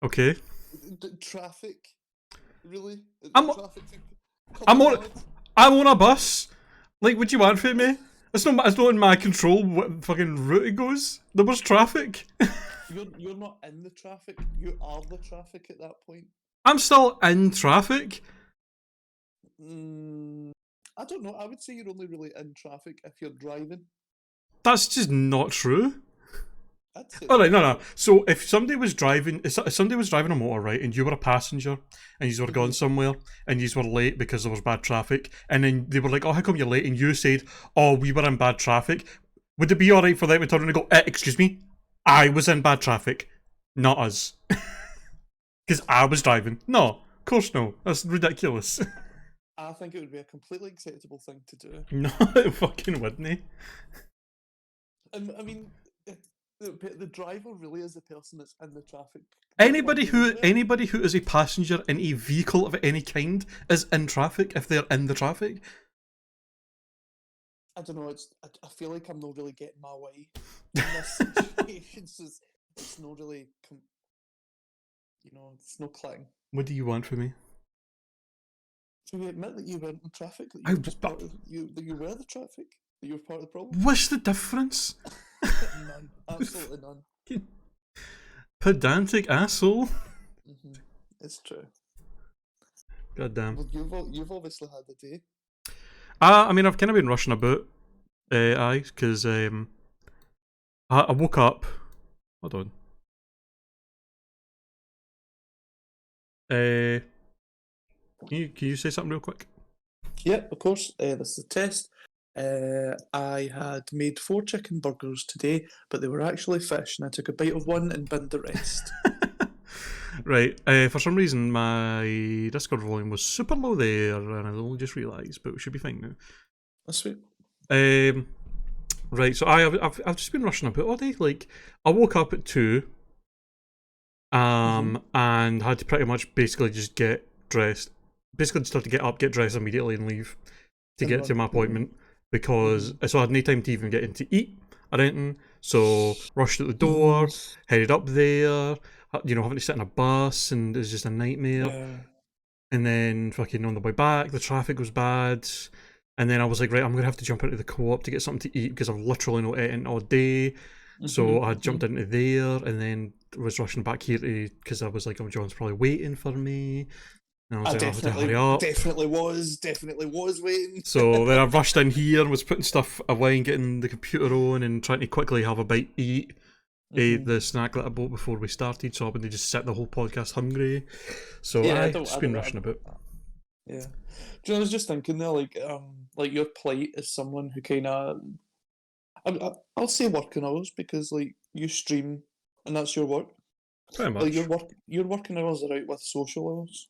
Okay. Traffic? Really? I'm on a bus. Like, what do you want from me? It's not in my control what fucking route it goes. There was traffic. You're not in the traffic. You are the traffic at that point. I'm still in traffic. I don't know. I would say you're only really in traffic if you're driving. That's just not true. Oh right, no. So if somebody was driving a motor, right, and you were a passenger, and you were going somewhere, and you were late because there was bad traffic, and then they were like, "Oh, how come you're late?" And you said, "Oh, we were in bad traffic." Would it be all right for them to turn around and go, "Excuse me, I was in bad traffic, not us," because I was driving? No, of course no. That's ridiculous. I think it would be a completely acceptable thing to do. No, it fucking wouldn't. I mean, the driver really is the person that's in the traffic. Anybody who is a passenger in a vehicle of any kind is in traffic if they're in the traffic. I don't know. I feel like I'm not really getting my way in this situation. It's not really, it's no clicking. What do you want from me? So you admit that you were in traffic, that you were the traffic, that you were part of the problem? What's the difference? None. Absolutely none. Pedantic asshole. It's true. God damn. Well, you've obviously had the day. I mean, I've kind of been rushing about, because I woke up. Hold on. Can you say something real quick? Yeah, of course. This is a test. I had made 4 chicken burgers today, but they were actually fish, and I took a bite of one and binned the rest. Right. For some reason, my Discord volume was super low there, and I only just realised, but we should be fine now. That's sweet. Right. So I've just been rushing about all day. Like, I woke up at 2, and had to pretty much basically just get dressed. Basically, just had to get up, get dressed immediately, and leave to get to my appointment. Because so I had no time to even get in to eat or anything. So rushed out the door, headed up there, having to sit in a bus, and it was just a nightmare. Yeah. And then fucking on the way back, the traffic was bad. And then I was like, right, I'm going to have to jump into the Co-op to get something to eat because I've literally not eaten all day. So I jumped into there and then was rushing back here because I was like, oh, John's probably waiting for me. And I was like, I have to hurry up. Definitely was waiting. So then I rushed in here and was putting stuff away and getting the computer on and trying to quickly have a bite to eat. Ate the snack that I bought before we started, so I wouldn't just sit the whole podcast hungry. So I've just been rushing about. Yeah. Do you know, I was just thinking there, like your plight is someone who kind of, I'll say working hours because like you stream and that's your work. Pretty much. Like your working hours are out with social hours.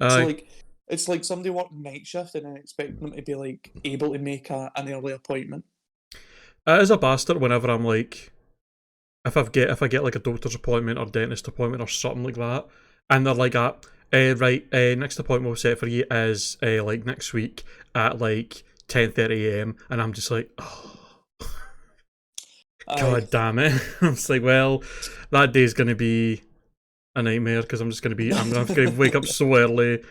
So like it's like somebody working night shift and I expect them to be like able to make an early appointment. It is a bastard whenever I'm like, if I get like a doctor's appointment or dentist appointment or something like that, and they're like, right, next appointment we'll set for you is like next week at like 10:30 AM, and I'm just like, oh. God damn it. I'm just like, well, that day's going to be a nightmare because I'm going to wake up so early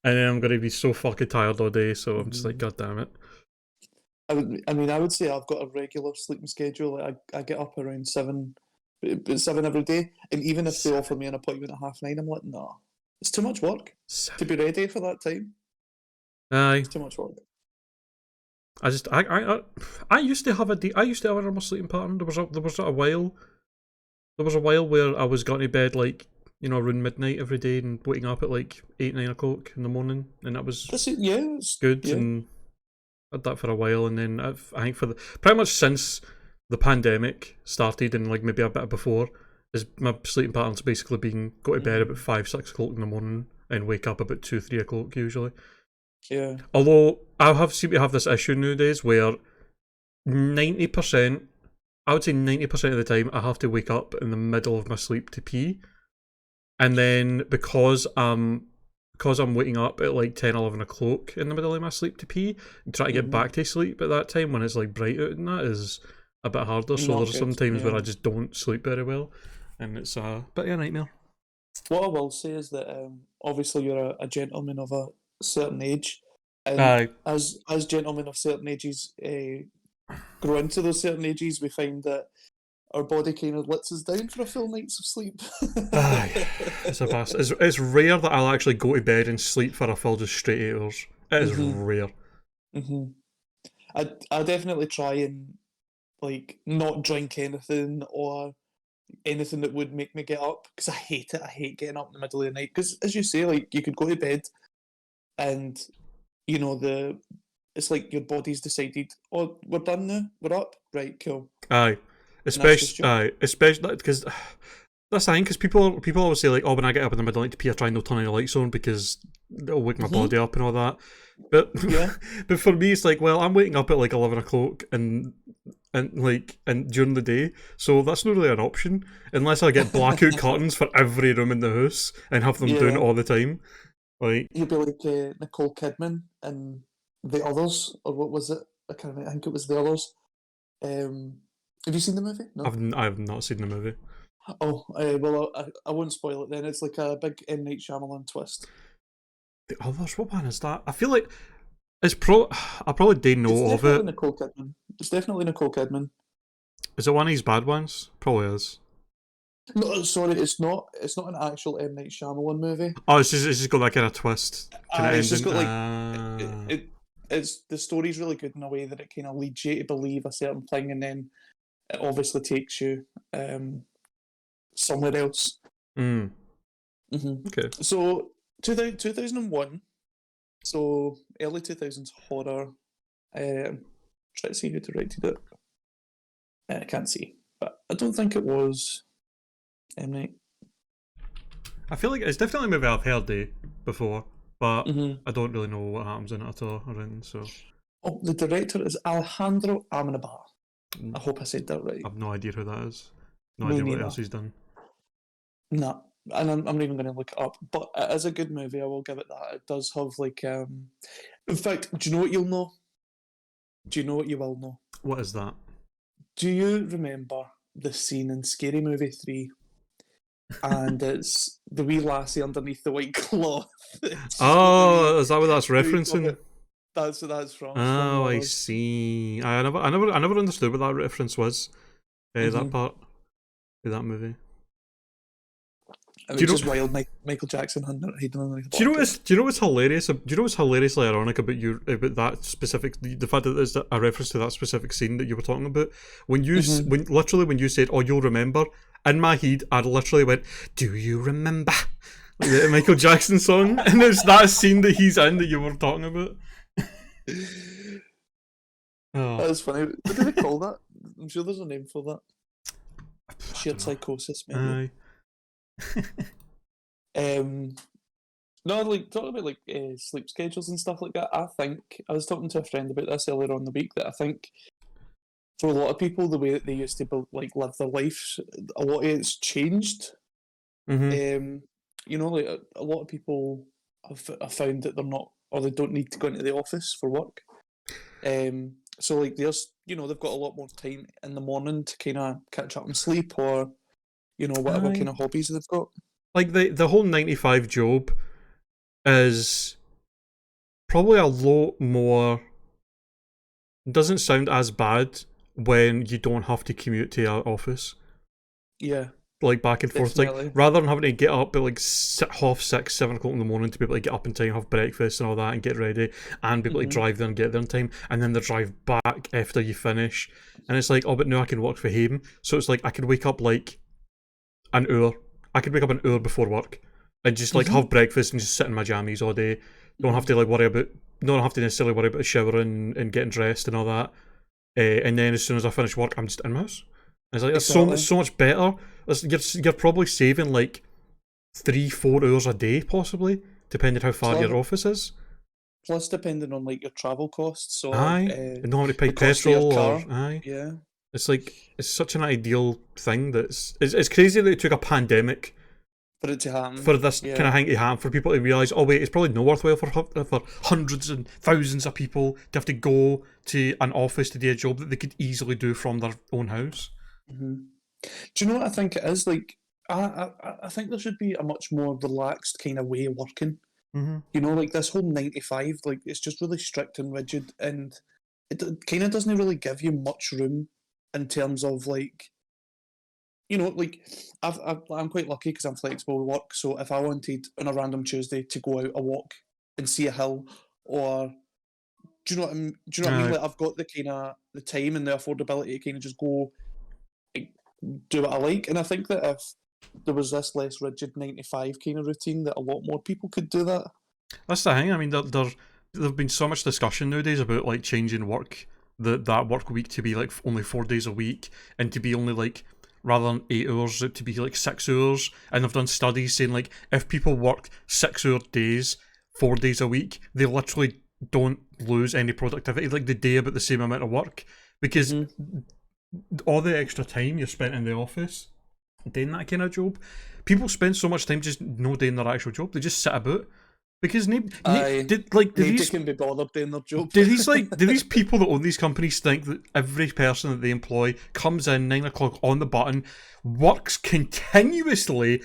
and then I'm going to be so fucking tired all day, so I'm just like, God damn it. I would say I've got a regular sleeping schedule. I get up around 7 every day, and even if they offer me an appointment at 9:30, I'm like, nah, it's too much work to be ready for that time. Aye, it's too much work. I used to have a normal sleeping pattern. There was a while where I was going to bed like around midnight every day and waking up at like 8-9 o'clock in the morning, and that was good. Yeah. And I had that for a while, and then I think for pretty much since the pandemic started and like maybe a bit before, is my sleeping pattern's basically been go to bed about 5-6 o'clock in the morning and wake up about 2-3 o'clock usually. Yeah. Although I seem to have this issue nowadays where 90%, I would say 90% of the time, I have to wake up in the middle of my sleep to pee, and then because I'm waking up at like 10-11 o'clock in the middle of my sleep to pee and try to get back to sleep at that time when it's like bright out, and that is a bit harder. So there's some times where I just don't sleep very well, and it's a bit of a nightmare. What I will say is that obviously you're a gentleman of a certain age, and Aye. as gentlemen of certain ages grow into those certain ages, we find that our body kind of lets us down for a full night's of sleep. Aye. It's a bastard. It's rare that I'll actually go to bed and sleep for a full just straight 8 hours. It is rare. I definitely try and like not drink anything or anything that would make me get up because I hate it. I hate getting up in the middle of the night because, as you say, like you could go to bed and you know it's like your body's decided, oh, we're done now, we're up, right, cool. Aye. Especially because that's the thing, because people always say like, oh, when I get up in the middle of the night to pee, I try not turning the lights on because it'll wake my body up and all that. But Yeah. but for me, it's like, well, I'm waking up at like 11 o'clock and during the day, so that's not really an option unless I get blackout curtains for every room in the house and have them doing it all the time. Like You'd be like Nicole Kidman and The Others, or what was it? I can't remember. I think it was The Others. Have you seen the movie? No. I've not seen the movie. Oh, well, I won't spoil it then. It's like a big M. Night Shyamalan twist. The Others, what one is that? I feel like it's I probably didn't know of it. Nicole Kidman. It's definitely Nicole Kidman. Is it one of these bad ones? Probably is. No, sorry, it's not. It's not an actual M. Night Shyamalan movie. Oh, it's just got that kind of twist. It's just got like it's the story's really good in a way that it kind of leads you to believe a certain thing, and then it obviously takes you somewhere else. Okay. So 2001, so early 2000s horror. Try to see who directed it. I can't see, but I don't think it was M. Night. I feel like it's definitely a movie I've heard before, but I don't really know what happens in it at all or anything, so. Oh, the director is Alejandro Amenabar. I hope I said that right. I've no idea who that is. No idea what else he's done. No, and I'm not even going to look it up, but it is a good movie, I will give it that. It does have like, in fact, do you know what you'll know? Do you know what you will know? What is that? Do you remember the scene in Scary Movie 3? And it's the wee lassie underneath the white cloth. Oh, is that what that's referencing? That's what that's from. Oh, I see. I never understood what that reference was. That part of that movie. It was just wild. Michael Jackson hiding underneath the blanket. Do you know what's hilarious? Do you know what's hilariously ironic about that specific, the fact that there's a reference to that specific scene that you were talking about? When you when you said, "Oh, you'll remember," in my head, I literally went, "Do you remember?" Like the Michael Jackson song, and it's that scene that he's in that you were talking about. Oh. That is funny. What do they call that? I'm sure there's a name for that. Shared psychosis, maybe. No, like talking about like sleep schedules and stuff like that. I think I was talking to a friend about this earlier on in the week that I think for a lot of people the way that they used to like live their life, a lot of it's changed. You know, like a lot of people have found that they're not, or they don't need to go into the office for work. So like there's, you know, they've got a lot more time in the morning to kind of catch up and sleep, or you know, whatever kind of hobbies they've got. Like the whole 9 to 5 job is probably a lot more, doesn't sound as bad when you don't have to commute to our office. Yeah. Like back and forth, like rather than having to get up at like 6:30, 7 o'clock in the morning to be able to get up in time, have breakfast and all that, and get ready, and be able to drive there and get there in time, and then the drive back after you finish, and it's like, oh, but now I can work for home, so it's like I could wake up like an hour. I could wake up an hour before work and just like have breakfast and just sit in my jammies all day. Don't have to like don't have to necessarily worry about showering and getting dressed and all that. And then as soon as I finish work, I'm just in my house. It's like that's so much better. You're probably saving like 3-4 hours a day, possibly, depending how far your office is. Plus, depending on like your travel costs, or and not having to pay petrol or yeah. It's like it's such an ideal thing it's crazy that it took a pandemic for it to happen, for this kind of thing to happen, for people to realise, oh wait, it's probably not worthwhile for hundreds and thousands of people to have to go to an office to do a job that they could easily do from their own house. Do you know what I think it is? Like, I think there should be a much more relaxed kind of way of working. Mm-hmm. You know, like this whole 9 to 5, like it's just really strict and rigid, and it kind of doesn't really give you much room in terms of like, you know, like I'm quite lucky because I'm flexible with work. So if I wanted on a random Tuesday to go out a walk and see a hill, or do you know what do you know what I mean? Like I've got the kind of the time and the affordability to kind of just go like, do what I like. And I think that if there was this less rigid 9 to 5 kind of routine, that a lot more people could do that. That's the thing. I mean, there've been so much discussion nowadays about like changing work, that work week to be like only 4 days a week, and to be only like, rather than 8 hours, it to be like 6 hours. And they've done studies saying like if people work 6 hour days, 4 days a week, they literally don't lose any productivity. Like they do about the same amount of work, because all the extra time you're spent in the office doing that kind of job, people spend so much time just no doing their actual job. They just sit about. Because Nobody can be bothered doing their job. do these people that own these companies think that every person that they employ comes in 9 o'clock on the button, works continuously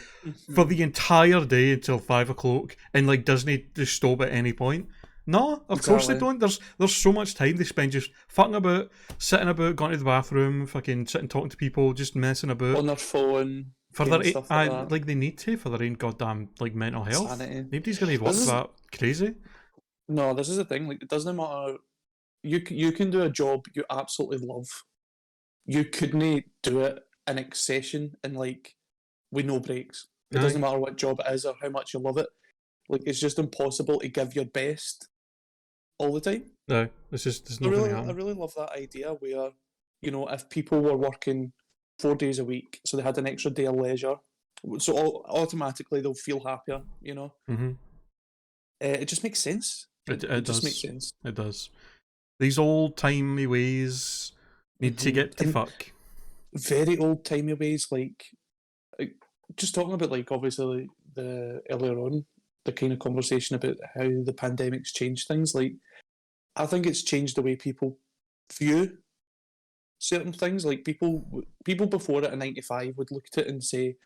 for the entire day until 5 o'clock, and like doesn't just stop at any point? No, of course they don't. There's so much time they spend just fucking about, sitting about, going to the bathroom, fucking sitting talking to people, just messing about on their phone. for their Stuff like that. like they need to for their own goddamn like mental health. Sanity. Nobody's gonna work that crazy. No, this is the thing. Like, it doesn't matter. You can do a job you absolutely love. You couldn't do it in accession and like with no breaks. It doesn't matter what job it is or how much you love it. Like, it's just impossible to give your best all the time. No, there's not gonna happen. I really love that idea where, you know, if people were working 4 days a week, so they had an extra day of leisure, so automatically they'll feel happier, you know. Mm-hmm. It just makes sense. It does. just makes sense. It does. These old timey ways need to get to fuck. Very old timey ways, like just talking about like obviously the earlier on the kind of conversation about how the pandemic's changed things. Like, I think it's changed the way people view certain things. Like people before at a 9 to 5 would look at it and say,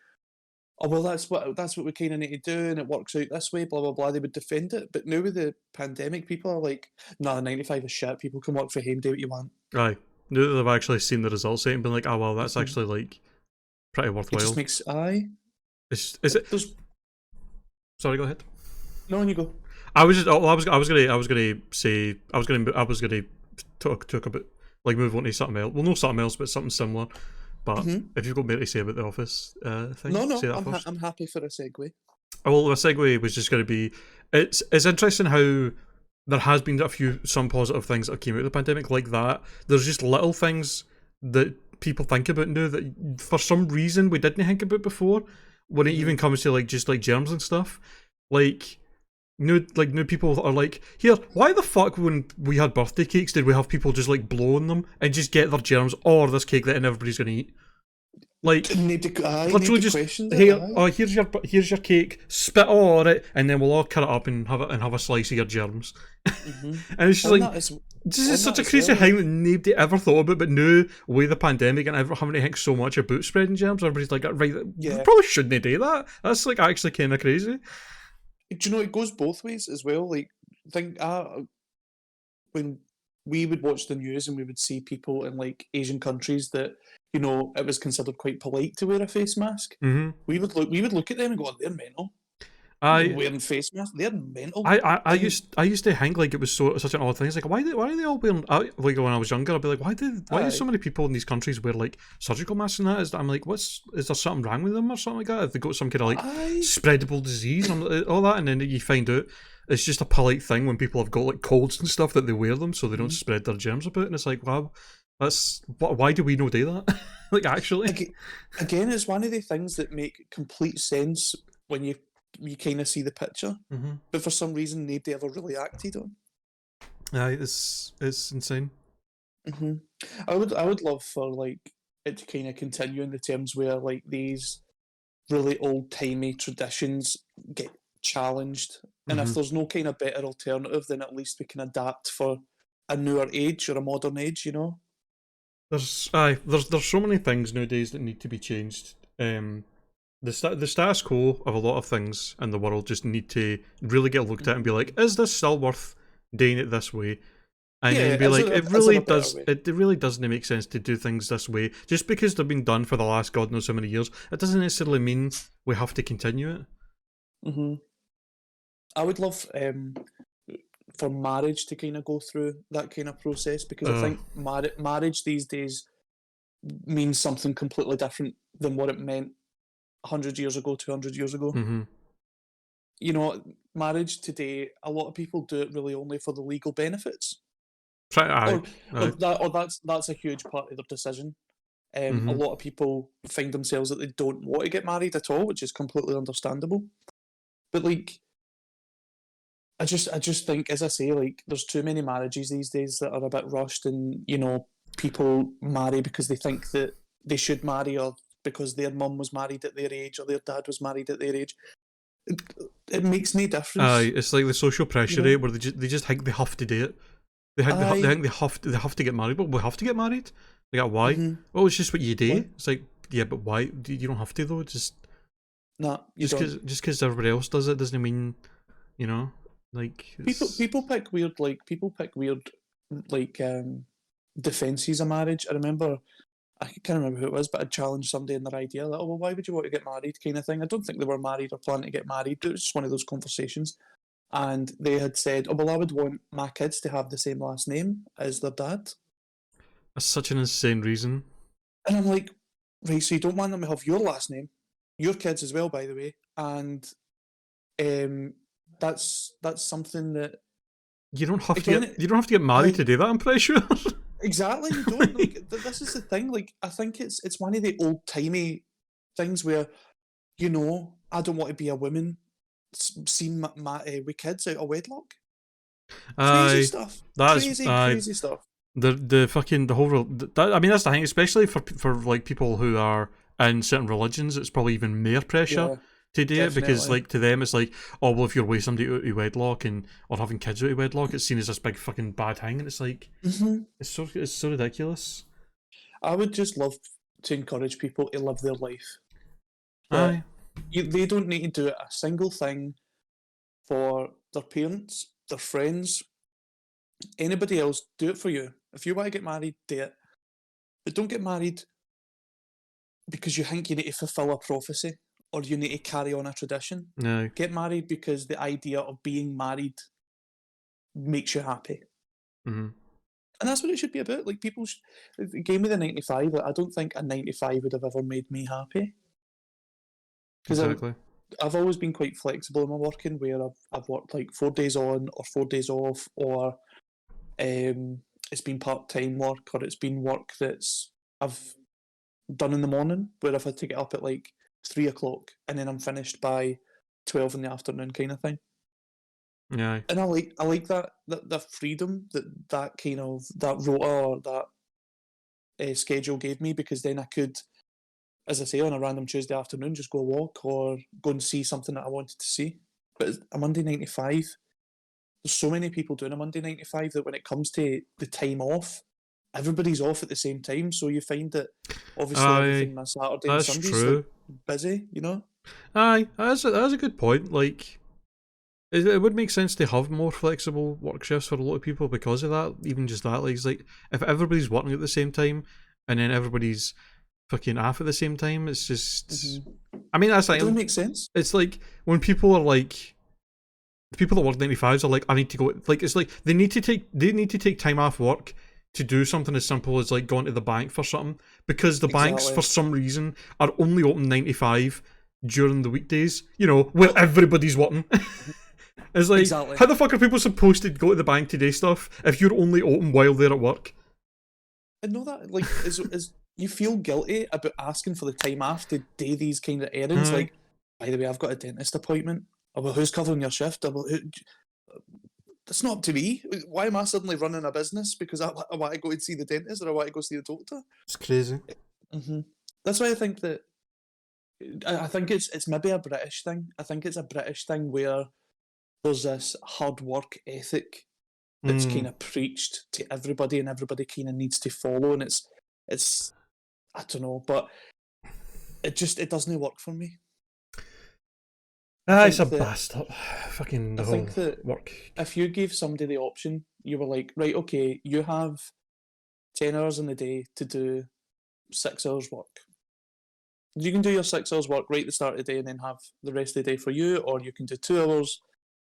"Oh well, that's what we kind of need to do, and it works out this way." Blah blah blah. They would defend it, but now with the pandemic, people are like, "Nah, 9 to 5 is shit. People can work for home, do what you want." Aye, now that they've actually seen the results and been like, "Oh well, that's actually like pretty worthwhile." It just makes Is it? Sorry, go ahead. No, on you go. I was gonna talk about like move on to something else. Well, no something else, but something similar. But if you've got more to say about the Office thing, No, say that first. I'm happy for a segue. Well, the segue was just going to be, it's interesting how there has been some positive things that came out of the pandemic like that. There's just little things that people think about now that for some reason we didn't think about before, when it even comes to like just like germs and stuff. Like new people are like, here, why the fuck when we had birthday cakes did we have people just like blowing them and just get their germs or this cake that everybody's gonna eat? Like literally just here, here's your cake, spit all on it, and then we'll all cut it up and have a slice of your germs. And it's just like this is such a crazy thing that nobody ever thought about, but now with the pandemic and having to think so much about spreading germs, everybody's like, right, we probably shouldn't do that. That's like actually kind of crazy. Do you know it goes both ways as well? Like, think when we would watch the news and we would see people in like Asian countries that, you know, it was considered quite polite to wear a face mask. We would look at them and go, "They're mental." Wearing face masks, they're mental. I used to think like it was such an odd thing. It's like why are they all wearing? Like when I was younger, I'd be like, why do so many people in these countries wear like surgical masks and that? I'm like, is there something wrong with them or something like that? If they got some kind of like spreadable disease and all that, and then you find out it's just a polite thing when people have got like colds and stuff that they wear them so they don't spread their germs about, and it's like, wow. Why do we not do that? Like, actually, again, it's one of the things that make complete sense when you kind of see the picture, but for some reason nobody ever really acted on. It's insane. I would love for like it to kind of continue in the terms where like these really old timey traditions get challenged, and if there's no kind of better alternative, then at least we can adapt for a newer age or a modern age, you know. There's so many things nowadays that need to be changed. the status quo of a lot of things in the world just need to really get looked at and be like, is this still worth doing it this way? And then be like, is there a better way? It really doesn't make sense to do things this way. Just because they've been done for the last God knows how many years, it doesn't necessarily mean we have to continue it. Mm-hmm. I would love for marriage to kind of go through that kind of process, because I think marriage these days means something completely different than what it meant 100 years ago, 200 years ago. Mm-hmm. You know, marriage today, a lot of people do it really only for the legal benefits. Or that's a huge part of their decision. A lot of people find themselves that they don't want to get married at all, which is completely understandable. But like, I just think, as I say, like, there's too many marriages these days that are a bit rushed, and you know, people marry because they think that they should marry, or because their mum was married at their age, or their dad was married at their age. It makes no difference. It's like the social pressure, you know? where they just think they have to do it. They think they have to get married, but we have to get married. Like, why? Mm-hmm. Oh, it's just what you do. Why? It's like, yeah, but why? You don't have to though. Just You don't. Just because everybody else does it doesn't mean, you know, like people pick weird defences of marriage. I remember, I can't remember who it was, but I challenged somebody in their idea that, oh well, why would you want to get married, kind of thing. I don't think they were married or planning to get married. It was just one of those conversations. And they had said, oh, well, I would want my kids to have the same last name as their dad. That's such an insane reason. And I'm like, right, so you don't want them to have your last name, your kids as well, by the way, and that's something that you don't have to get married to do that, I'm pretty sure. Exactly, you don't. Like, this is the thing. Like, I think it's one of the old timey things where, you know, I don't want to be a woman seen with kids out of wedlock. Crazy stuff. Crazy stuff. The fucking the whole I mean, that's the thing, especially for like people who are in certain religions. It's probably even more pressure to do it, because like to them it's like, oh well, if you're with somebody out of wedlock or having kids out of wedlock, it's seen as this big fucking bad thing, and it's like it's so ridiculous. I would just love to encourage people to live their life. They don't need to do a single thing for their parents, their friends, anybody else. Do it for you. If you want to get married, do it. But don't get married because you think you need to fulfill a prophecy or you need to carry on a tradition. No. Get married because the idea of being married makes you happy. Mm-hmm. And that's what it should be about. Like, people gave me the 95. I don't think a 95 would have ever made me happy. Exactly. I've always been quite flexible in my working, where I've worked like 4 days on or 4 days off, or it's been part-time work, or it's been work that's I've done in the morning, where I've had to get up at like 3 o'clock and then I'm finished by 12 in the afternoon, kind of thing. Yeah. And I like that freedom that kind of that rota or that schedule gave me, because then I could, as I say, on a random Tuesday afternoon, just go walk or go and see something that I wanted to see. But a Monday 95, there's so many people doing a Monday 95 that when it comes to the time off, everybody's off at the same time. So you find that obviously everything on Saturday and Sunday's like busy, you know? Aye, that's a good point. Like, it would make sense to have more flexible work shifts for a lot of people because of that. Even just that, like, it's like if everybody's working at the same time and then everybody's fucking off at the same time, it's just. I mean, that's like. It doesn't make sense. It's like when people are like, the people that work 95s are like, I need to go. Like, it's like they need to take time off work to do something as simple as like going to the bank for something, because the banks for some reason are only open 95 during the weekdays. You know, where everybody's working. It's like, how the fuck are people supposed to go to the bank to do stuff if you're only open while they're at work? I know that, like, is you feel guilty about asking for the time off to do these kind of errands. Like, by the way, I've got a dentist appointment. Oh, well, who's covering your shift? That's not up to me. Why am I suddenly running a business because I want to go and see the dentist, or I want to go see the doctor? It's crazy. That's why I think that it's maybe a British thing. I think it's a British thing where there's this hard work ethic that's kind of preached to everybody, and everybody kind of needs to follow. And it's I don't know, but it doesn't work for me. It's a think that bastard. Fucking I the whole think that work. if you gave somebody the option, you were like, right, okay, you have 10 hours in the day to do 6 hours work. You can do your 6 hours work right at the start of the day and then have the rest of the day for you, or you can do 2 hours,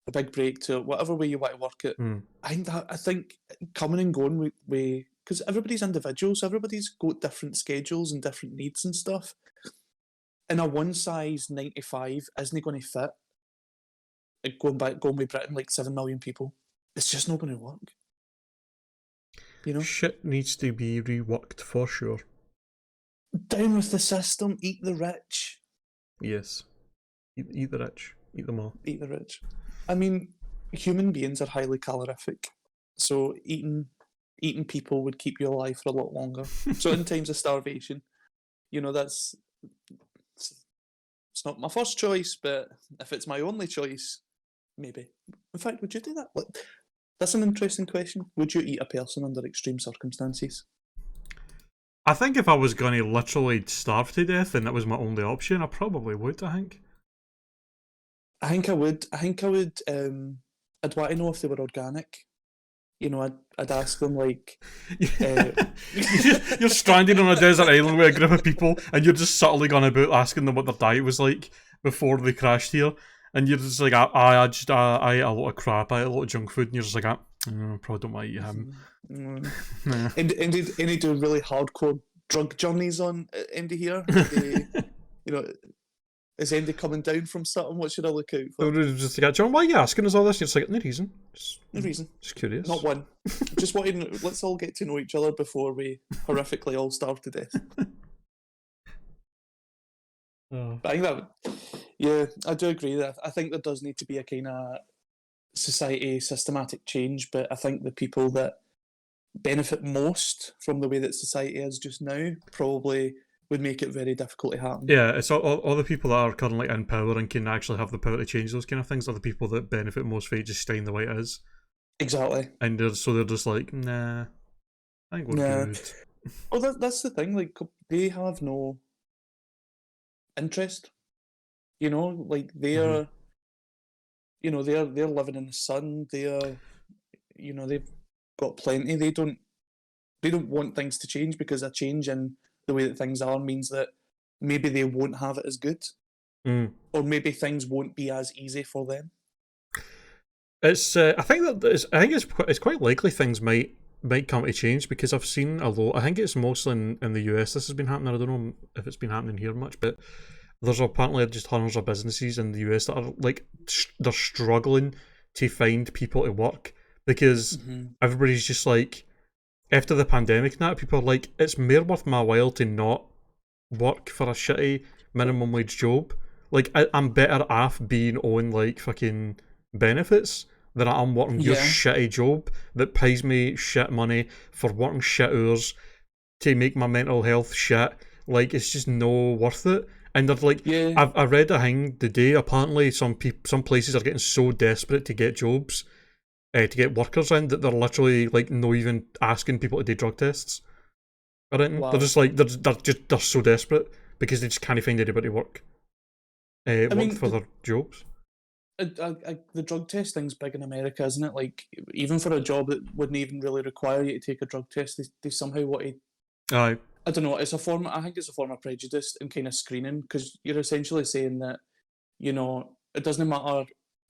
a big break to whatever way you want to work it. Mm. I think coming and going because everybody's individual, so everybody's got different schedules and different needs and stuff. And a one size 95 isn't going to fit. Going with Britain, like 7 million people, it's just not going to work. You know, Shit needs to be reworked for sure. down with the system, eat the rich. Yes. Eat the rich. Eat them all. Eat the rich. I mean, human beings are highly calorific, so eating people would keep you alive for a lot longer. So in times of starvation, you know, it's not my first choice, but if it's my only choice, maybe. In fact, would you do that? That's an interesting question. Would you eat a person under extreme circumstances? I think if I was going to literally starve to death and that was my only option, I probably would, I think. I think I would. I'd want to know if they were organic. You know, I'd ask them like, You're stranded on a desert island with a group of people, and you're just subtly going about asking them what their diet was like before they crashed here, and you're just like, I ate a lot of crap, I ate a lot of junk food, and you're just like, probably don't want to eat him. Nah. And they do really hardcore drug journeys on Andy here. You know, is Andy coming down from something? What should I look out for? Just like, John, why are you asking us all this? And it's like, no reason. No reason. Just curious. Not one. Just wanting. Let's all get to know each other before we horrifically all starve to death. Oh. But I think yeah, I do agree that I think there does need to be a kind of society systematic change, but I think the people that benefit most from the way that society is just now probably would make it very difficult to happen. Yeah, it's all the people that are currently in power and can actually have the power to change those kind of things are the people that benefit most from just staying the way it is. Exactly. And they're just like, nah, I think we're good. Oh, that's the thing. Like, they have no interest. You know, like they're living in the sun. They've got plenty. They don't want things to change because a change in the way that things are means that maybe they won't have it as good, or maybe things won't be as easy for them. It's I think it's quite likely things might come to change because I've seen a lot. I think it's mostly in the US this has been happening. I don't know if it's been happening here much, but there's apparently just hundreds of businesses in the US that are like they're struggling to find people to work because everybody's just like, after the pandemic and that, people are like, it's more worth my while to not work for a shitty minimum wage job. Like, I'm better off being on like fucking benefits than I am working your shitty job that pays me shit money for working shit hours to make my mental health shit. Like, it's just no worth it. And they're like, I read a thing today. Apparently, some places are getting so desperate to get jobs, to get workers in, that they're literally like not even asking people to do drug tests. Or anything. Wow. They're just like they're so desperate because they just can't find anybody to work. For their jobs. The drug testing's big in America, isn't it? Like, even for a job that wouldn't even really require you to take a drug test, they somehow want to. Aye. I don't know. I think it's a form of prejudice and kind of screening, because you're essentially saying that, you know, it doesn't matter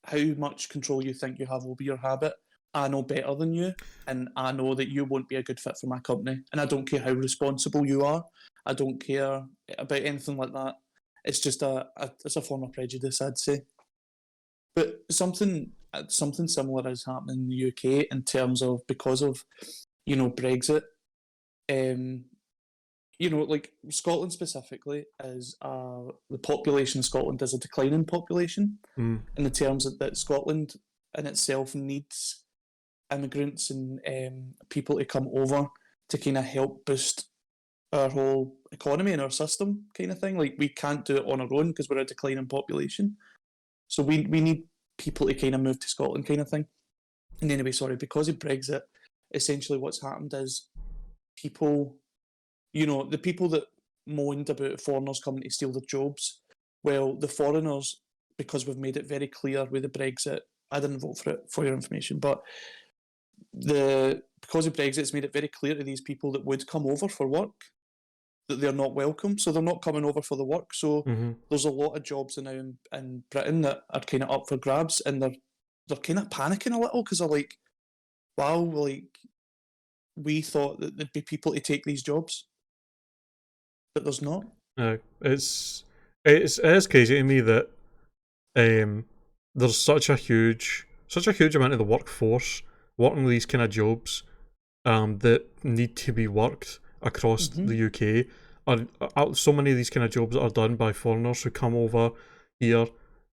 how much control you think you have over your habit. I know better than you, and I know that you won't be a good fit for my company, and I don't care how responsible you are. I don't care about anything like that. It's just it's a form of prejudice, I'd say. But something similar is happening in the UK in terms of, because of, you know, Brexit. You know, like Scotland specifically is the population of Scotland is a declining population, in the terms that Scotland in itself needs immigrants and people to come over to kind of help boost our whole economy and our system, kind of thing. Like, we can't do it on our own because we're a declining population. So we need people to kind of move to Scotland, kind of thing. And anyway, because of Brexit, essentially what's happened is people, you know, the people that moaned about foreigners coming to steal their jobs, well, the foreigners because we've made it very clear with the Brexit. I didn't vote for it, for your information, but because of Brexit, it's made it very clear to these people that would come over for work that they're not welcome, so they're not coming over for the work. So there's a lot of jobs now in Britain that are kind of up for grabs, and they're kind of panicking a little because they're like, wow, like we thought that there'd be people to take these jobs, but there's not. No, it is crazy to me that there's such a huge amount of the workforce working these kind of jobs that need to be worked across the UK. So many of these kind of jobs are done by foreigners who come over here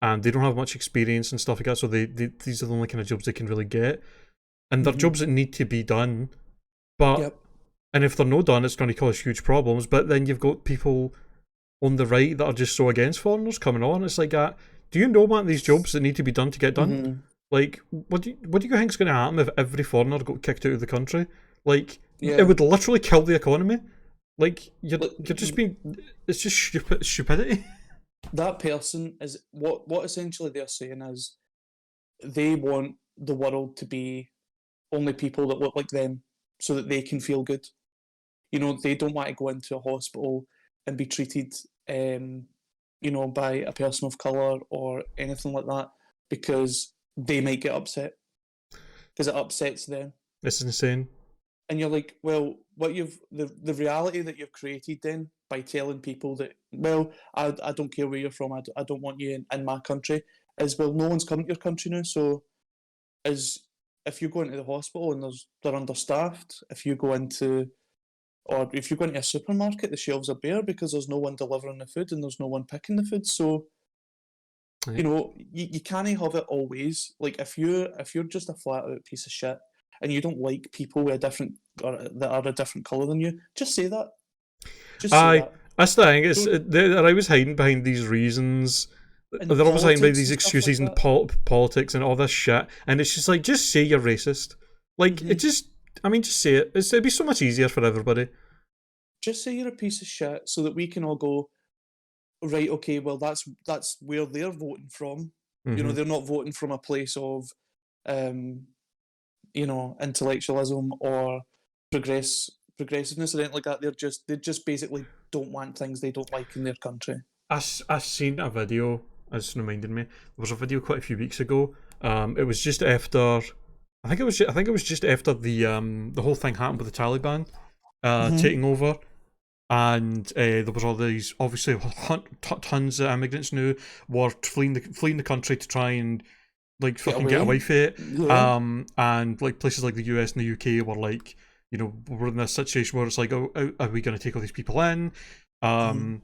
and they don't have much experience and stuff like that, so these are the only kind of jobs they can really get, and they're jobs that need to be done, but and if they're not done, it's going to cause huge problems. But then you've got people on the right that are just so against foreigners coming on. It's like, do you know what these jobs that need to be done to get done? Like, what do you think is going to happen if every foreigner got kicked out of the country? Like, it would literally kill the economy. Like, you're just being, it's just stupidity. That person is what essentially they're saying is they want the world to be only people that look like them so that they can feel good. You know, they don't want to go into a hospital and be treated, you know, by a person of colour or anything like that because they might get upset because it upsets them. It's insane. And you're like, well, what the reality that you've created then by telling people that, well, I don't care where you're from, I don't want you in my country, is, well, no one's coming to your country now, so if you go into the hospital and they're understaffed, if you go into a supermarket, the shelves are bare because there's no one delivering the food and there's no one picking the food. So, you know, you can't have it always. Like, if you're just a flat out piece of shit and you don't like people with that are a different colour than you, just say that. Just say that. That's the thing. They're always hiding behind these reasons. They're always hiding behind these excuses and politics and all this shit. And it's just like, just say you're racist. Like, just say it. It'd be so much easier for everybody. Just say you're a piece of shit so that we can all go, right, okay, well, that's where they're voting from. You know, they're not voting from a place of, you know, intellectualism or progressiveness or anything like that. They just basically don't want things they don't like in their country. I seen a video, as reminded me. There was a video quite a few weeks ago. It was just after, I think it was just after the whole thing happened with the Taliban taking over, and there was all these, obviously tons of immigrants now were fleeing the country to try and like fucking get away from it. And like places like the US and the UK were like, you know, we're in this situation where it's like, oh, are we going to take all these people in? And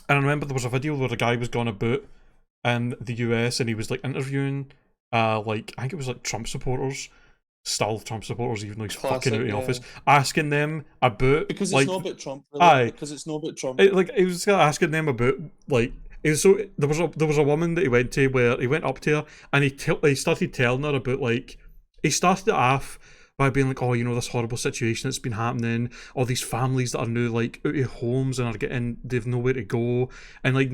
I remember there was a video where a guy was going about in the US and he was like interviewing like, I think it was like Trump supporters, even though he's fucking out of office, asking them about, because like, it's not about Trump, really, because it's not about Trump. Like, he was asking them about, like, there was a woman that he went to where he went up to her and he started telling her about, like, he started it off by being like, oh, you know, this horrible situation that's been happening, all these families that are now like out of homes and they've nowhere to go, and like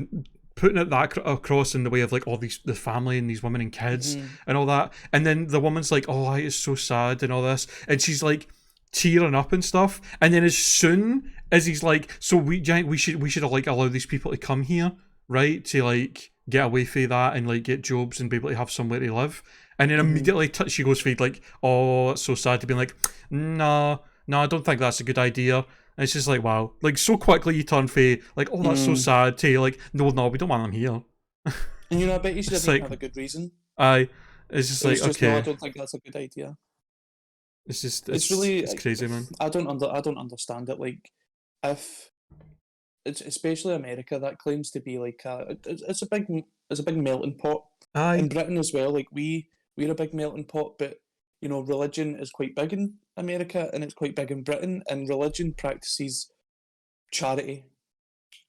putting it that across in the way of like all the family and these women and kids and all that. And then the woman's like, oh, it's so sad and all this, and she's like tearing up and stuff. And then as soon as he's like, so we should like allow these people to come here, right, to like get away from that and like get jobs and be able to have somewhere to live. And then immediately she goes feed like, oh, it's so sad, to be like, no, I don't think that's a good idea. And it's just like, wow, like so quickly you turn for like, oh, that's so sad, to like, no, we don't want them here. And you know, I bet you she didn't have a good reason. It's just like, okay, no, I don't think that's a good idea. It's really, it's crazy, man. I don't understand it. Like, if it's especially America that claims to be like it's a big melting pot. In Britain as well, like we're a big melting pot, but you know, religion is quite big in America and it's quite big in Britain, and religion practices charity,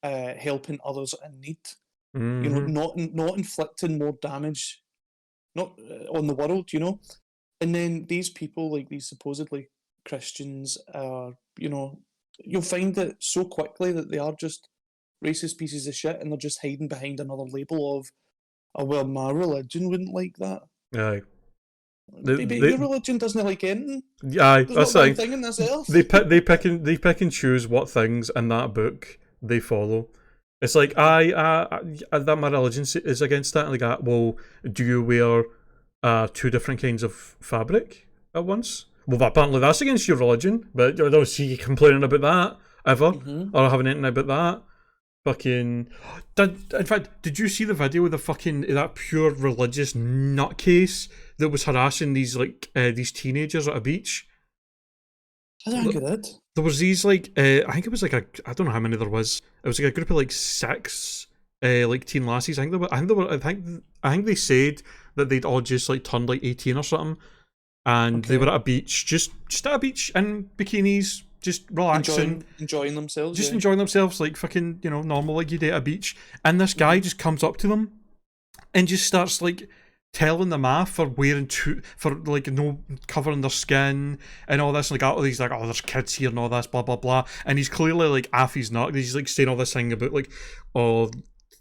helping others in need. You know, not inflicting more damage, not on the world. You know, and then these people, like these supposedly Christians, are, you know, you'll find it so quickly that they are just racist pieces of shit, and they're just hiding behind another label of oh well, my religion wouldn't like that. Aye. Baby, your religion doesn't like anything. Aye, There's that's not one the thing in this earth. they pick and choose what things in that book they follow. It's like that my religion is against that. Like, well, do you wear two different kinds of fabric at once? Well, apparently that's against your religion, but I don't see you complaining about that ever, or having anything about that. Fucking, in fact, did you see the video of the fucking that pure religious nutcase that was harassing these these teenagers at a beach? I don't think I did. There was these I think it was I don't know how many there was. It was like a group of like six teen lassies. I think they said that they'd all just like turned like 18 or something, and they were at a beach, just at a beach in bikinis, just relaxing, enjoying themselves, just enjoying themselves like fucking normal like you do at a beach. And this guy just comes up to them and just starts like telling them off for wearing for like no covering their skin and all this, and like he's like, oh, there's kids here and all this, blah blah blah, and he's clearly like off his nut. He's like saying all this thing about like, oh,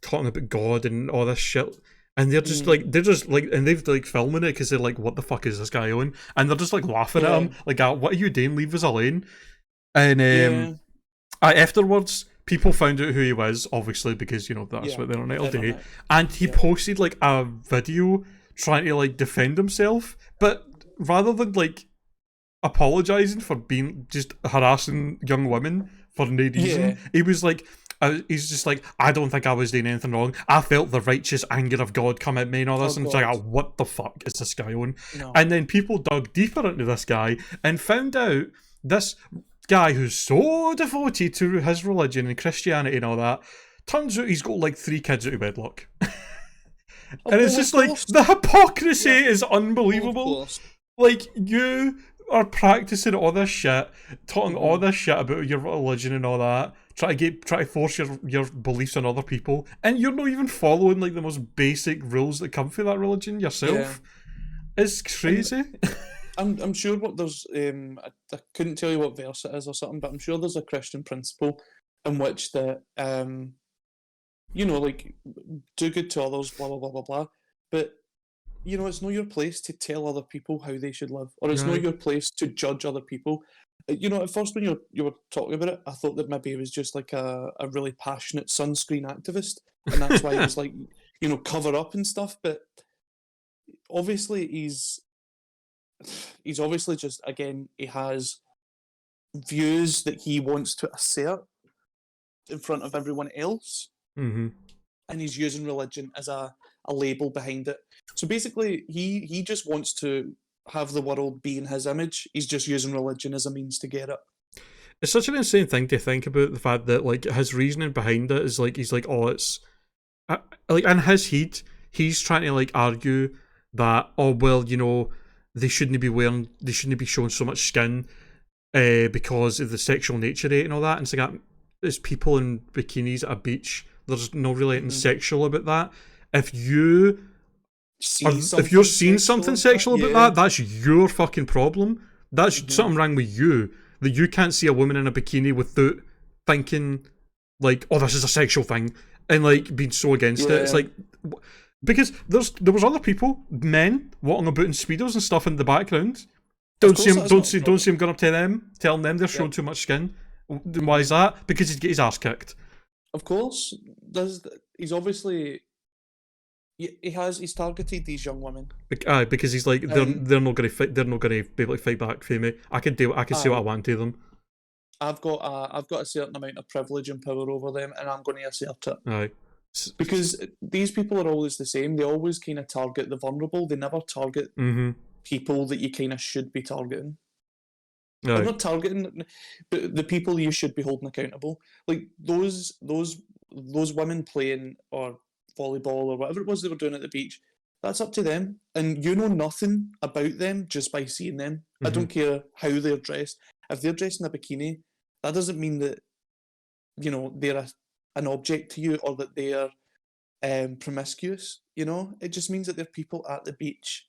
talking about God and all this shit. And they're just and they've like filming it because they're like, what the fuck is this guy on? And they're just like laughing at him, like, what are you doing? Leave us alone. And afterwards, people found out who he was, obviously, because that's what they're on it all day. And he posted like a video trying to like defend himself, but rather than like apologizing for being just harassing young women for no reason, he was like, he's just like, I don't think I was doing anything wrong. I felt the righteous anger of God come at me and all this. And it's like, what the fuck is this guy on? No. And then people dug deeper into this guy and found out this guy who's so devoted to his religion and Christianity and all that, turns out he's got like 3 kids out of wedlock. And it's just like, the hypocrisy is unbelievable. Like, you are practicing all this shit, talking all this shit about your religion and all that, try to force your beliefs on other people, and you're not even following like the most basic rules that come from that religion yourself. It's crazy. I'm sure what there's I couldn't tell you what verse it is or something, but I'm sure there's a Christian principle in which that like, do good to others, blah blah blah blah blah. But it's not your place to tell other people how they should live, or it's not your place to judge other people. At first when you were talking about it, I thought that maybe he was just like a really passionate sunscreen activist, and that's why he was like, cover up and stuff. But obviously he's obviously just, again, he has views that he wants to assert in front of everyone else, and he's using religion as a label behind it. So basically, he just wants to have the world be in his image. He's just using religion as a means to get it. It's such an insane thing to think about, the fact that like his reasoning behind it is like, he's like, oh, it's like in his heat, he's trying to like argue that, oh well, they shouldn't be showing so much skin because of the sexual nature of it and all that. And it's like, there's people in bikinis at a beach. There's no really anything sexual about that. If you're seeing something sexual about that, that's your fucking problem. That's something wrong with you, that you can't see a woman in a bikini without thinking like, oh, this is a sexual thing, and like being so against it. It's like, because there was other people, men, walking about in speedos and stuff in the background. Don't see him going up to them, telling them they're showing too much skin. Why is that? Because he'd get his ass kicked. Of course, he's obviously. He's targeted these young women. Because he's like, they're not going to fight. They're not going to be able to fight back for me. I can say what I want to them. I've got a certain amount of privilege and power over them, and I'm going to assert it. Aye. Because these people are always the same. They always kind of target the vulnerable. They never target people that you kind of should be targeting. They're not targeting the people you should be holding accountable. Like those women playing or volleyball or whatever it was they were doing at the beach, that's up to them, and you know nothing about them just by seeing them. I don't care how they're dressed. If they're dressed in a bikini, that doesn't mean that they're an object to you, or that they're promiscuous. It just means that they're people at the beach,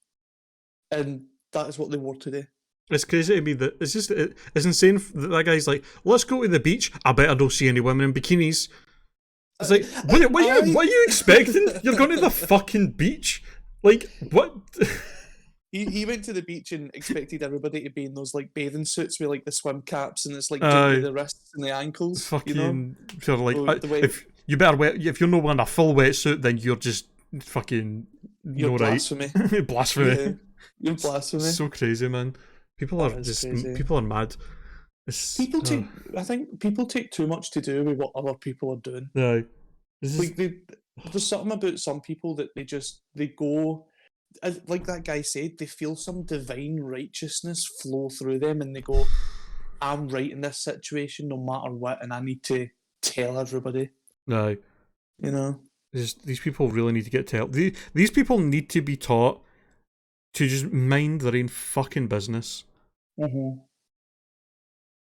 and that is what they wore today. It's crazy to me that it's insane that guy's like, let's go to the beach, I bet I don't see any women in bikinis. It's like, what are you expecting? You're going to the fucking beach? Like, what? He went to the beach and expected everybody to be in those like bathing suits with like the swim caps and it's like down to the wrists and the ankles. Fucking, you know, you're like, the way if you better if you're not wearing a full wetsuit, then you're just fucking you're no blasphemy. right. Blasphemy. Yeah, you're blasphemy. So crazy, man. People are just crazy. people are mad. I think people take too much to do with what other people are doing. No, like there's something about some people that they go, like that guy said, they feel some divine righteousness flow through them, and they go, "I'm right in this situation, no matter what, and I need to tell everybody." No, you know, these people really need to get taught. These people need to be taught to just mind their own fucking business. Mm-hmm.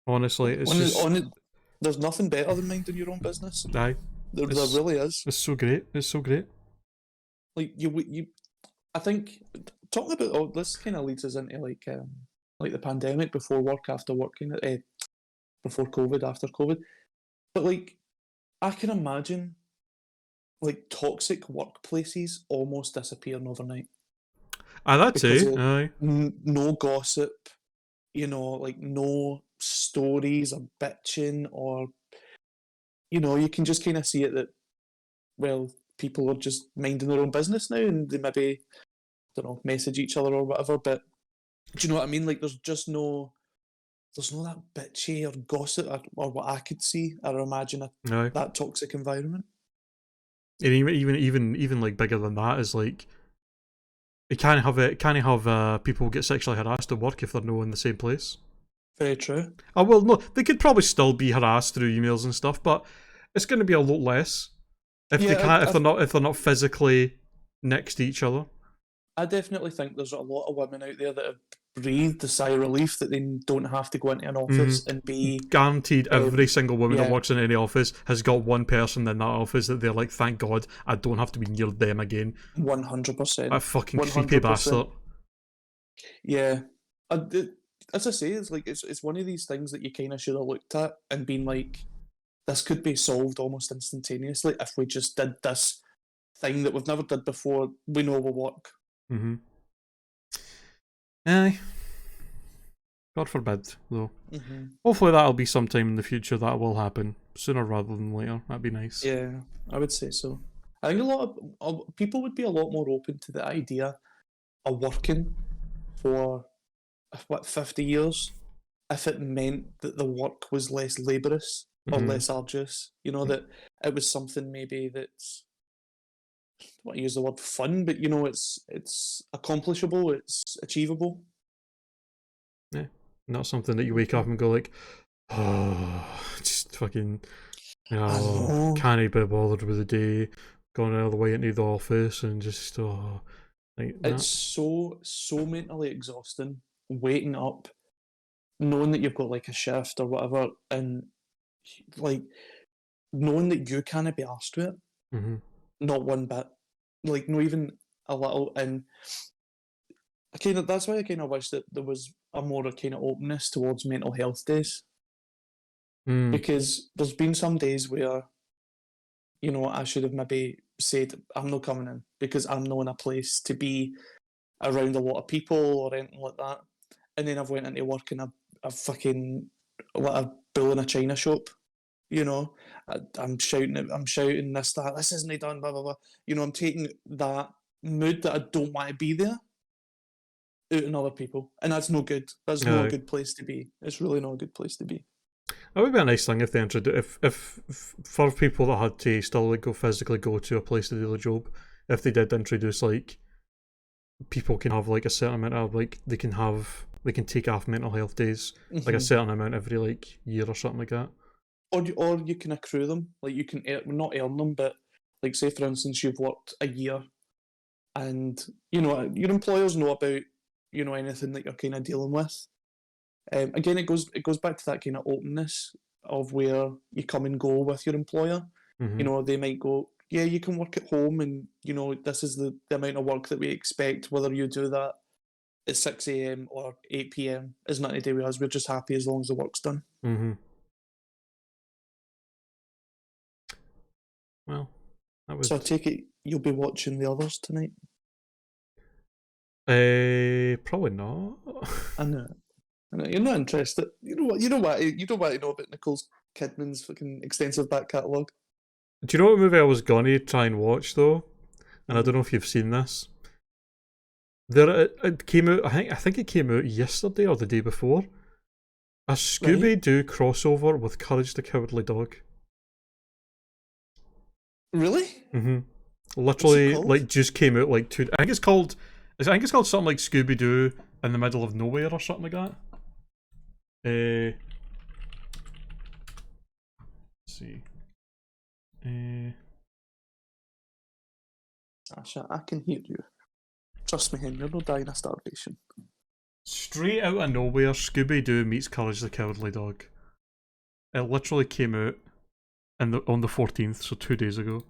Honestly, there's nothing better than minding your own business. Aye. There really is. It's so great. It's so great. Like I think talking about this kind of leads us into like the pandemic, before work, after working, before COVID, after COVID. But like, I can imagine like toxic workplaces almost disappearing overnight. That's it. Aye. No gossip, like no stories or bitching, or you can just kind of see it that, well, people are just minding their own business now, and they maybe, I don't know, message each other or whatever. But do you know what I mean? Like, there's no that bitchy or gossip or what I could see or imagine that toxic environment. And even like bigger than that is like, it can't have people get sexually harassed at work if they're not in the same place. Very true. Oh well, no, they could probably still be harassed through emails and stuff, but it's going to be a lot less if they're not physically next to each other. I definitely think there's a lot of women out there that have breathed a sigh of relief that they don't have to go into an office and be guaranteed. Every single woman that works in any office has got one person in that office that they're like, thank God, I don't have to be near them again. 100%. A fucking 100%. Creepy bastard. Yeah, as I say, it's like it's one of these things that you kind of should have looked at and been like, this could be solved almost instantaneously if we just did this thing that we've never did before. We know will work. Mm-hmm. Aye. God forbid, though. Mm-hmm. Hopefully that'll be sometime in the future. That will happen sooner rather than later. That'd be nice. Yeah, I would say so. I think a lot of people would be a lot more open to the idea of working for 50 years if it meant that the work was less laborious or less arduous. That it was something maybe that's, I don't want to use the word fun, but it's accomplishable, it's achievable. Yeah, not something that you wake up and go like, oh, just fucking, can't be bothered with the day, going all the way into the office and just, it's so mentally exhausting, waking up, knowing that you've got like a shift or whatever, and like knowing that you can't be arsed with it, not one bit, like not even a little. And that's why I kind of wish that there was a more kind of openness towards mental health days, because there's been some days where I should have maybe said, I'm not coming in because I'm not in a place to be around a lot of people or anything like that. And then I've went into work and I've fucking like a bull in a china shop. I'm shouting this, that, this isn't done, blah, blah, blah. I'm taking that mood that I don't want to be there out on other people. And that's no good. That's not a good place to be. It's really not a good place to be. That would be a nice thing if they introduced, if for people that had to still like physically go to a place to do the job, if they did introduce like, people can have like a certain amount of like, they can take off mental health days, like a certain amount every like year or something like that. Or you can accrue them, like you can not earn them, but like say for instance you've worked a year, and your employers know about anything that you're kind of dealing with. Again, it goes back to that kind of openness of where you come and go with your employer. They might go, yeah, you can work at home, and this is the amount of work that we expect. Whether you do that at 6 a.m. or 8 p.m. is nothing to do with us. We're just happy as long as the work's done. Well, that would. So I take it you'll be watching the others tonight. Probably not. I know. You're not interested. You know what? You don't want to know about Nicole Kidman's fucking extensive back catalogue. Do you know what movie I was gonna try and watch though? And I don't know if you've seen this. It came out. I think it came out yesterday or the day before. A Scooby-Doo crossover with Courage the Cowardly Dog. Really? Mm-hmm. Literally, like, just came out like two. I think it's called something like Scooby-Doo in the Middle of Nowhere or something like that. Let's see. Sasha, I can hear you. Trust me, you're not dying of starvation. Straight out of nowhere, Scooby-Doo meets Courage the Cowardly Dog. It literally came out on the 14th, so 2 days ago.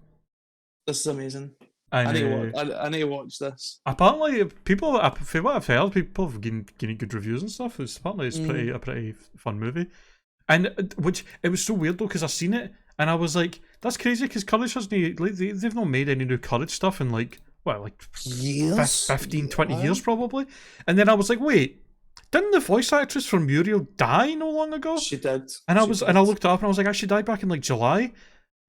This is amazing. And, I need to watch this. Apparently, people, from what I've heard, people have getting good reviews and stuff. Apparently, it's a pretty fun movie. And it was so weird though, because I seen it and I was like, that's crazy, because Courage hasn't, like, they've not made any new Courage stuff in like, what, like years? 15, 20 years probably. And then I was like, wait, didn't the voice actress for Muriel die no long ago? She did. And I looked it up and I was like, she died back in like July.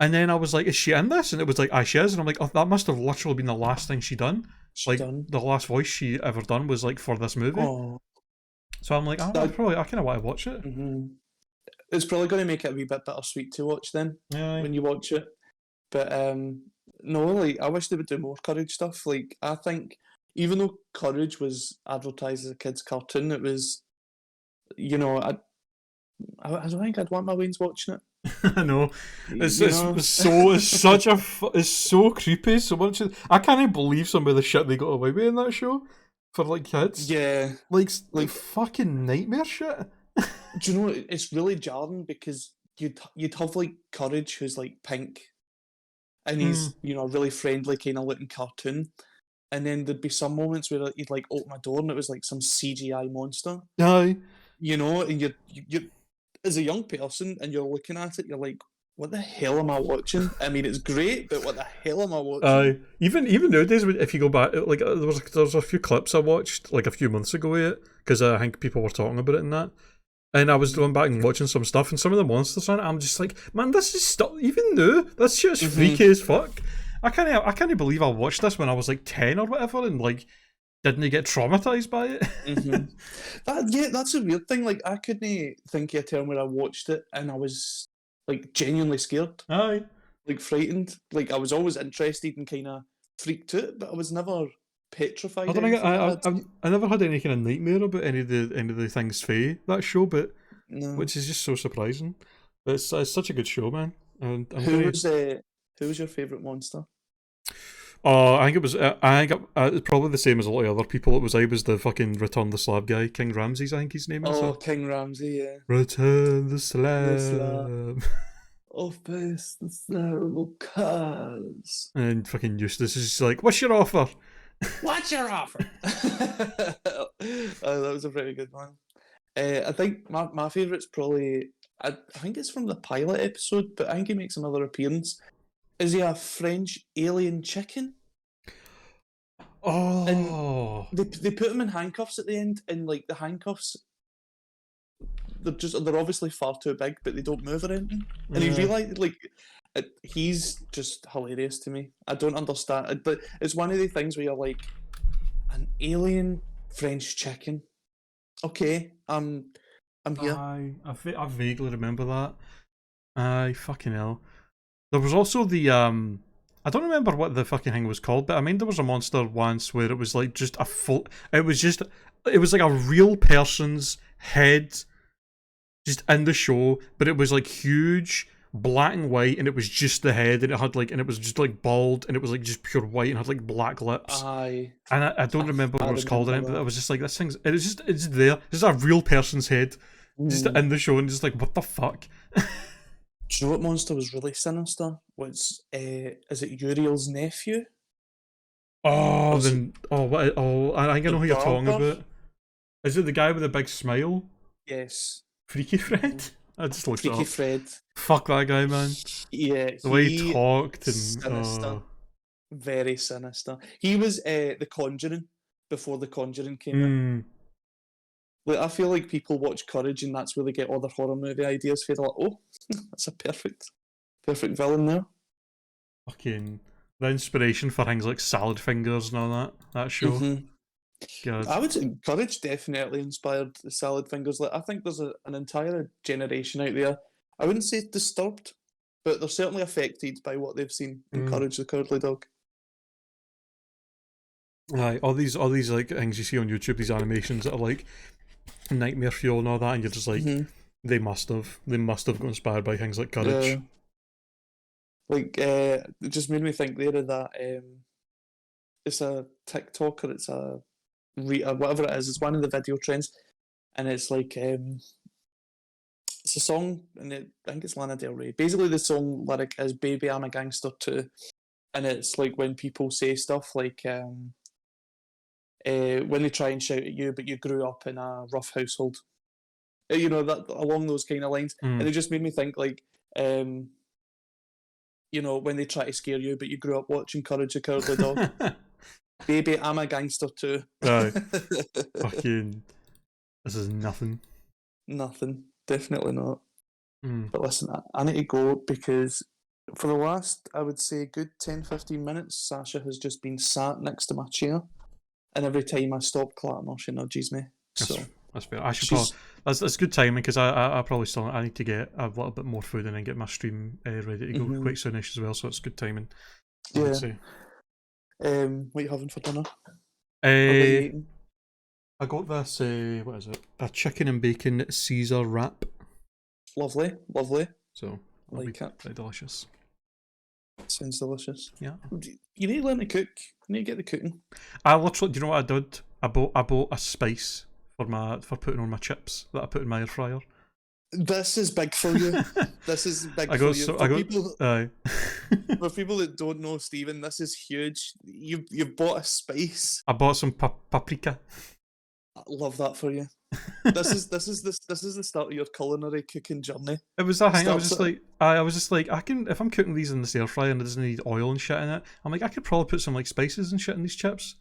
And then I was like, is she in this? And it was like, she is. And I'm like, oh, that must have literally been the last thing she done. The last voice she ever done was like for this movie. Oh. So I'm like, I kind of want to watch it. Mm-hmm. It's probably going to make it a wee bit bittersweet to watch then, when you watch it. But no, like, I wish they would do more Courage stuff. Like, I think even though Courage was advertised as a kid's cartoon, it was, I don't think I'd want my Wayne's watching it. I know. It's so creepy. So much. I can't believe some of the shit they got away with in that show for like kids. Yeah, like fucking nightmare shit. Do you know it's really jarring because you'd have like Courage who's like pink, and he's a really friendly kind of looking cartoon, and then there'd be some moments where he'd like open a door and it was like some CGI monster. Aye. And you as a young person and you're looking at it, you're like, what the hell am I watching? I mean, it's great, but what the hell am I watching? Even nowadays, if you go back, like there was a few clips I watched like a few months ago, because I think people were talking about it and that, and I was going back and watching some stuff, and some of the monsters on it, I'm just like, man, this is stuff. Even new, this shit's freaky as fuck. I can't believe I watched this when I was like 10 or whatever, and like didn't get traumatized by it. That's a weird thing. Like, I couldn't think of a term where I watched it and I was like genuinely scared. Aye. Like frightened. Like, I was always interested and kind of freaked out, but I was never petrified. I don't think I never had any kind of nightmare about any of the things for that show, but which is just so surprising. But it's such a good show, man. And who was your favourite monster? Oh, I think it was. It's probably the same as a lot of other people. I was the fucking Return the Slab guy, King Ramses. I think his name is. Oh, King Ramsey, yeah. Return the Slab. Oh, face the terrible curse. And fucking Eustace is just like, "What's your offer?" What's your offer? That was a very good one. I think my favourite's probably. I think it's from the pilot episode, but I think he makes another appearance. Is he a French alien chicken? Oh. And they put him in handcuffs at the end, and like the handcuffs, they're obviously far too big, but they don't move or anything. And he realised, like, he's just hilarious to me. I don't understand. It's one of the things where you're like, an alien French chicken. Okay, I'm here. I vaguely remember that. Aye, fucking hell. There was also the I don't remember what the fucking thing was called, but I mean there was a monster once where it was like just it was like a real person's head just in the show, but it was like huge, black and white, and it was just the head, and it was just like bald, and it was like just pure white and had like black lips. Aye. And I don't remember what it was called in it, but I was just like, this thing's it's there. This is a real person's head. Just in the show, and just like, what the fuck? Do you know what monster was really sinister? Is it Uriel's nephew? I think I know who you're talking about. Is it the guy with the big smile? Yes. Freaky Fred? I just looked it Freaky up. Fred. Fuck that guy, man. Yeah, The way he talked and sinister. Very sinister. He was The Conjuring before The Conjuring came out. Like, I feel like people watch Courage and that's where they get all their horror movie ideas for. They're like, oh, that's a perfect villain there. Fucking the inspiration for things like Salad Fingers and all that show. God. I would say Courage definitely inspired Salad Fingers. Like, I think there's an entire generation out there. I wouldn't say disturbed, but they're certainly affected by what they've seen in Courage the Cowardly Dog. Aye, all these like things you see on YouTube, these animations that are like nightmare fuel and all that, and you're just like, they must have got inspired by things like Courage. Like, it just made me think there of that. It's a TikTok or it's a whatever it is. It's one of the video trends, and it's like it's a song, and I think it's Lana Del Rey. Basically, the song lyric is "Baby, I'm a gangster too," and it's like when people say stuff like when they try and shout at you, but you grew up in a rough household. You know, that along those kind of lines, and it just made me think like. You know, when they try to scare you, but you grew up watching Courage the Cowardly Dog. Baby, I'm a gangster too. Fucking, this is nothing. Nothing. Definitely not. But listen, I need to go because for the last, I would say, good 10-15 minutes, Sasha has just been sat next to my chair. And every time I stop clapping her, she nudges me. That's fair. I should probably. That's good timing because I probably still I need to get a little bit more food and then get my stream ready to go quite soonish as well. So it's good timing. I would say. What are you having for dinner? I got this. What is it? A chicken and bacon Caesar wrap. Lovely. So it'll like be it. very delicious. Sounds delicious. Yeah. You need to learn to cook. You need to get the cooking. I literally, do you know what I did? I bought a spice for putting on my chips that I put in my air fryer. This is big for you. This is big for you. For people that don't know Stephen, this is huge. You've bought a spice. I bought some paprika. I love that for you. This is the start of your culinary cooking journey. It was that thing. I was just like, I can, if I'm cooking these in the air fryer and it doesn't need oil and shit in it, I'm like, I could probably put some like spices and shit in these chips.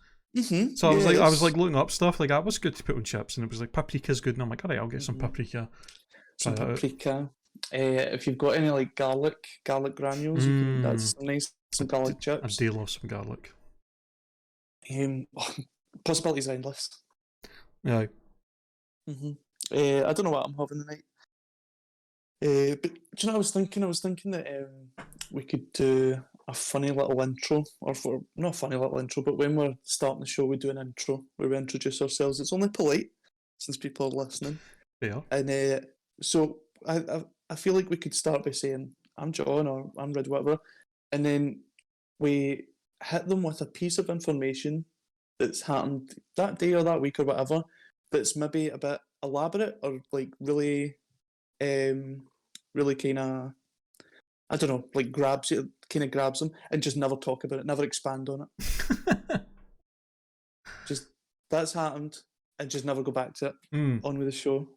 So I was like looking up stuff like that. What's good to put on chips, and it was like paprika's good, and I'm like, alright, I'll get some paprika. Some paprika. If you've got any like garlic granules, that's nice. Some garlic chips. I do love some garlic. Possibilities are endless. Yeah. I don't know what I'm having tonight. But do you know what I was thinking? I was thinking that we could do a funny little intro, not a funny little intro, but when we're starting the show, we do an intro where we introduce ourselves. It's only polite since people are listening. Yeah. And so I feel like we could start by saying, I'm John or I'm Rid, whatever, and then we hit them with a piece of information that's happened that day or that week or whatever that's maybe a bit elaborate or like really kind of, I don't know, like grabs them and just never talk about it, never expand on it. Just, that's happened and just never go back to it. On with the show.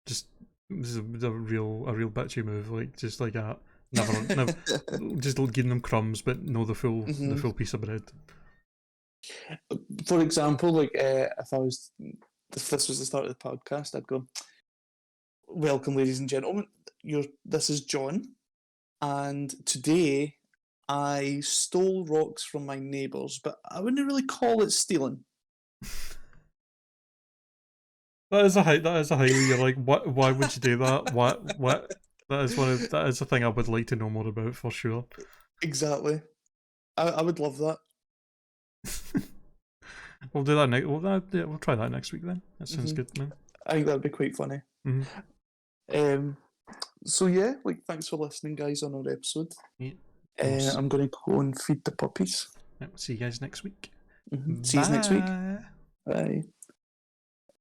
Just, this is a real bitchy move, like just like that. Never just giving them crumbs, but no the full piece of bread. For example, like if this was the start of the podcast, I'd go, welcome ladies and gentlemen, this is John, and today I stole rocks from my neighbours, but I wouldn't really call it stealing. That is a highly, you're like, what? Why would you do that? What? That is a thing I would like to know more about for sure. Exactly. I would love that. We'll do that next. We'll try that next week then. That sounds good, man. I think that'd be quite funny. So yeah, like thanks for listening, guys, on our episode. Yeah. I'm going to go and feed the puppies. See you guys next week. See you next week. Bye.